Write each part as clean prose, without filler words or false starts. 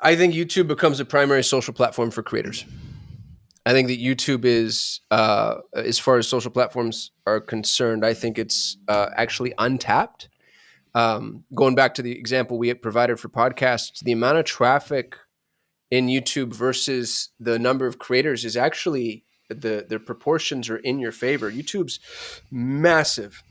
I think YouTube becomes a primary social platform for creators. I think that YouTube is, as far as social platforms are concerned, I think it's actually untapped. Going back to the example we provided for podcasts, the amount of traffic in YouTube versus the number of creators is actually the proportions are in your favor. YouTube's massive.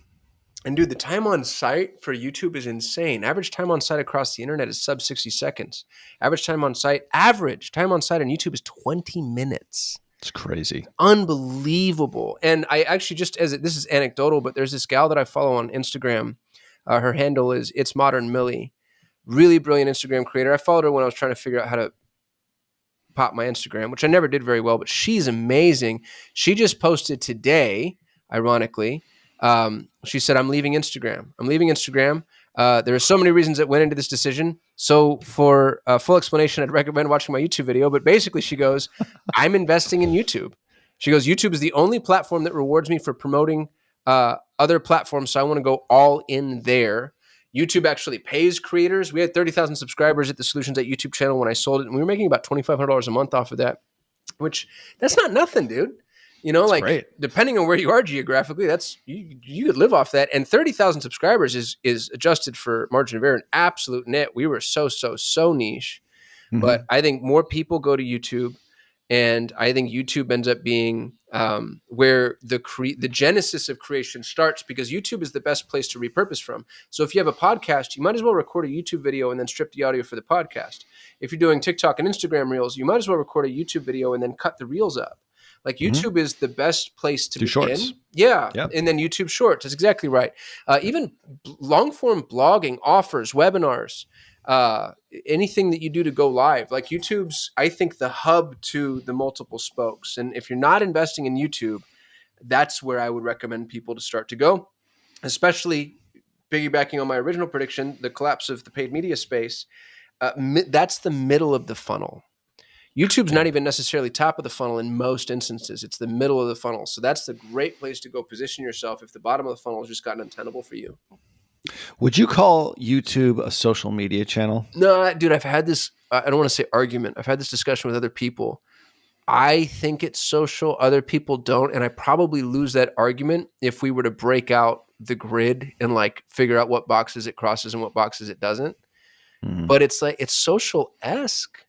And dude, the time on site for YouTube is insane. Average time on site across the internet is sub 60 seconds. Average time on site on YouTube is 20 minutes. It's crazy. Unbelievable. And I actually this is anecdotal, but there's this gal that I follow on Instagram. Her handle is It's Modern Millie. Really brilliant Instagram creator. I followed her when I was trying to figure out how to pop my Instagram, which I never did very well, but she's amazing. She just posted today, ironically. She said, I'm leaving Instagram. There are so many reasons that went into this decision. So for a full explanation, I'd recommend watching my YouTube video. But basically, she goes, I'm investing in YouTube. She goes, YouTube is the only platform that rewards me for promoting other platforms. So I want to go all in there. YouTube actually pays creators. We had 30,000 subscribers at the Solutions at YouTube channel when I sold it. And we were making about $2,500 a month off of that, which that's not nothing, dude. You know, that's great. Depending on where you are geographically, that's you could live off that. And 30,000 subscribers is adjusted for margin of error, an absolute net. We were so niche. Mm-hmm. But I think more people go to YouTube, and I think YouTube ends up being where the genesis of creation starts, because YouTube is the best place to repurpose from. So if you have a podcast, you might as well record a YouTube video and then strip the audio for the podcast. If you're doing TikTok and Instagram Reels, you might as well record a YouTube video and then cut the Reels up. Like YouTube is the best place to begin. Shorts. Yeah. And then YouTube Shorts. That's exactly right. Even long form blogging, offers, webinars, anything that you do to go live. Like YouTube's, I think, the hub to the multiple spokes. And if you're not investing in YouTube, that's where I would recommend people to start to go, especially piggybacking on my original prediction, the collapse of the paid media space. That's the middle of the funnel. YouTube's not even necessarily top of the funnel in most instances. It's the middle of the funnel. So that's the great place to go position yourself if the bottom of the funnel has just gotten untenable for you. Would you call YouTube a social media channel? No, dude, I've had this, I don't want to say argument. I've had this discussion with other people. I think it's social. Other people don't. And I probably lose that argument if we were to break out the grid and figure out what boxes it crosses and what boxes it doesn't. Mm-hmm. But it's social-esque.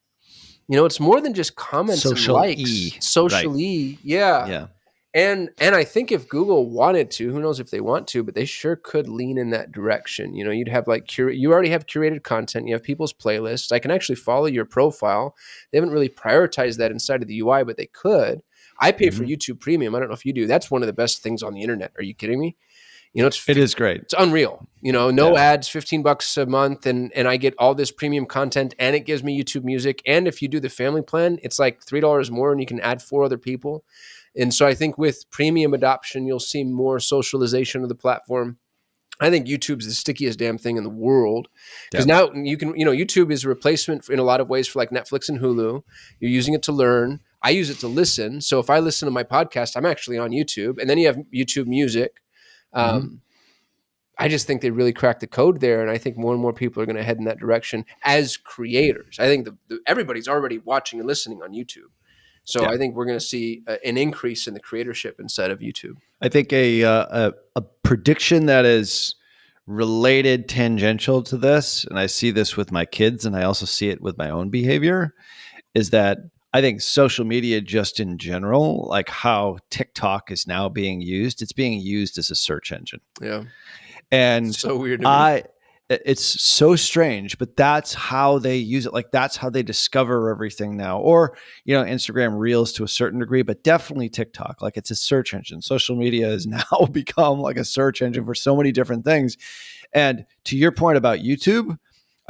You know, it's more than just comments and likes. Socially, right. Yeah. And I think if Google wanted to, who knows if they want to, but they sure could lean in that direction. You know, you'd have you already have curated content. You have people's playlists. I can actually follow your profile. They haven't really prioritized that inside of the UI, but they could. I pay for YouTube Premium. I don't know if you do. That's one of the best things on the internet. Are you kidding me? You know, it is great. It's unreal. You know, no ads, $15 a month, and I get all this premium content, and it gives me YouTube Music. And if you do the family plan, it's like $3 more, and you can add 4 other people. And so I think with premium adoption, you'll see more socialization of the platform. I think YouTube's the stickiest damn thing in the world, because now YouTube is a replacement in a lot of ways for like Netflix and Hulu. You're using it to learn. I use it to listen. So if I listen to my podcast, I'm actually on YouTube, and then you have YouTube Music. I just think they really cracked the code there, and I think more and more people are going to head in that direction as creators. I think everybody's already watching and listening on YouTube, so I think we're going to see an increase in the creatorship inside of YouTube. I think a prediction that is related, tangential to this, and I see this with my kids, and I also see it with my own behavior, is that I think social media just in general, like how TikTok is now being used, it's being used as a search engine. Yeah. And so weird to me. It's so strange, but that's how they use it. Like that's how they discover everything now. Or, Instagram Reels to a certain degree, but definitely TikTok. Like it's a search engine. Social media has now become like a search engine for so many different things. And to your point about YouTube,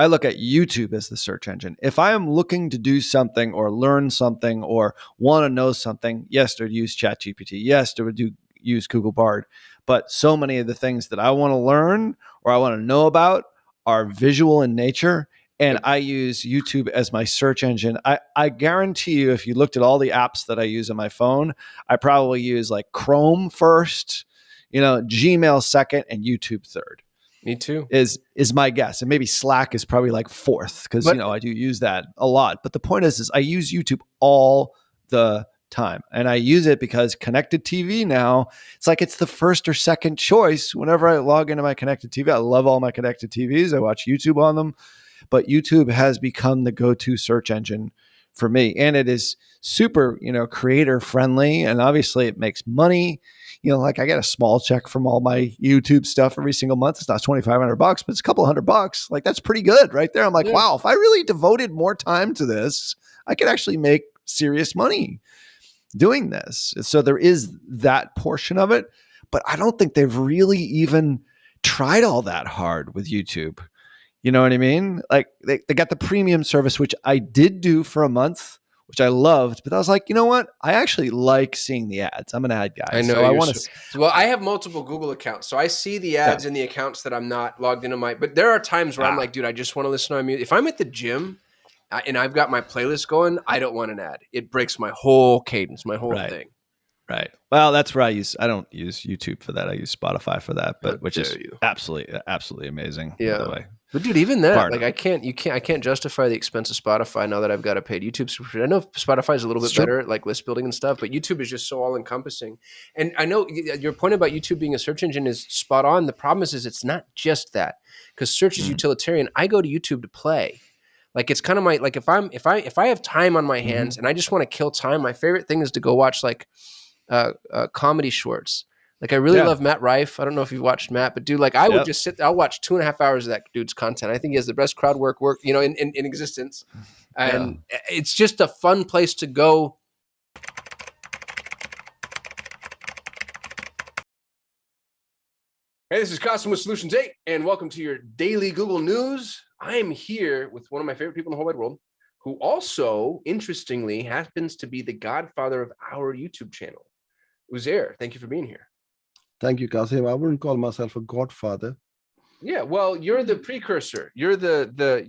I look at YouTube as the search engine. If I am looking to do something or learn something or want to know something, yes, I would use ChatGPT. Yes, I would use Google Bard. But so many of the things that I want to learn or I want to know about are visual in nature. And I use YouTube as my search engine. I guarantee you, if you looked at all the apps that I use on my phone, I probably use like Chrome first, Gmail second, and YouTube third. Me too. is my guess. And maybe Slack is probably like fourth because, But I do use that a lot. But the point is I use YouTube all the time. And I use it because connected TV now, it's like it's the first or second choice whenever I log into my connected TV. I love all my connected TVs. I watch YouTube on them. But YouTube has become the go-to search engine for me. And it is super, creator friendly. And obviously it makes money. Like I get a small check from all my YouTube stuff every single month. It's not $2,500, but it's a couple $100. Like that's pretty good right there. I'm like, wow, if I really devoted more time to this, I could actually make serious money doing this. So there is that portion of it, but I don't think they've really even tried all that hard with YouTube. You know what I mean? Like they got the premium service, which I did do for a month, which I loved, but I was like, you know what? I actually like seeing the ads. I'm an ad guy. I know. So I want to. Well, I have multiple Google accounts. So I see the ads in the accounts that I'm not logged into but there are times where I'm like, dude, I just want to listen to my music. If I'm at the gym and I've got my playlist going, I don't want an ad. It breaks my whole cadence, my whole thing. Right. Well, that's where I don't use YouTube for that. I use Spotify for that, but which is absolutely amazing. Yeah. By the way. But dude, even that, like I can't justify the expense of Spotify now that I've got a paid YouTube subscription. I know Spotify is a little bit better at like list building and stuff, but YouTube is just so all encompassing. And I know your point about YouTube being a search engine is spot on. The problem is it's not just that, because search is utilitarian. I go to YouTube to play. Like it's kind of like if I have time on my hands and I just want to kill time, my favorite thing is to go watch like comedy shorts. Like I really love Matt Rife. I don't know if you've watched Matt, but dude, like I would just I'll watch 2.5 hours of that dude's content. I think he has the best crowd work, in existence. And it's just a fun place to go. Hey, this is Kasim with Solutions 8, and welcome to your daily Google News. I am here with one of my favorite people in the whole wide world, who also, interestingly, happens to be the godfather of our YouTube channel. Uzair, thank you for being here. Thank you, Kasim. I wouldn't call myself a godfather. Yeah, well, you're the precursor. You're the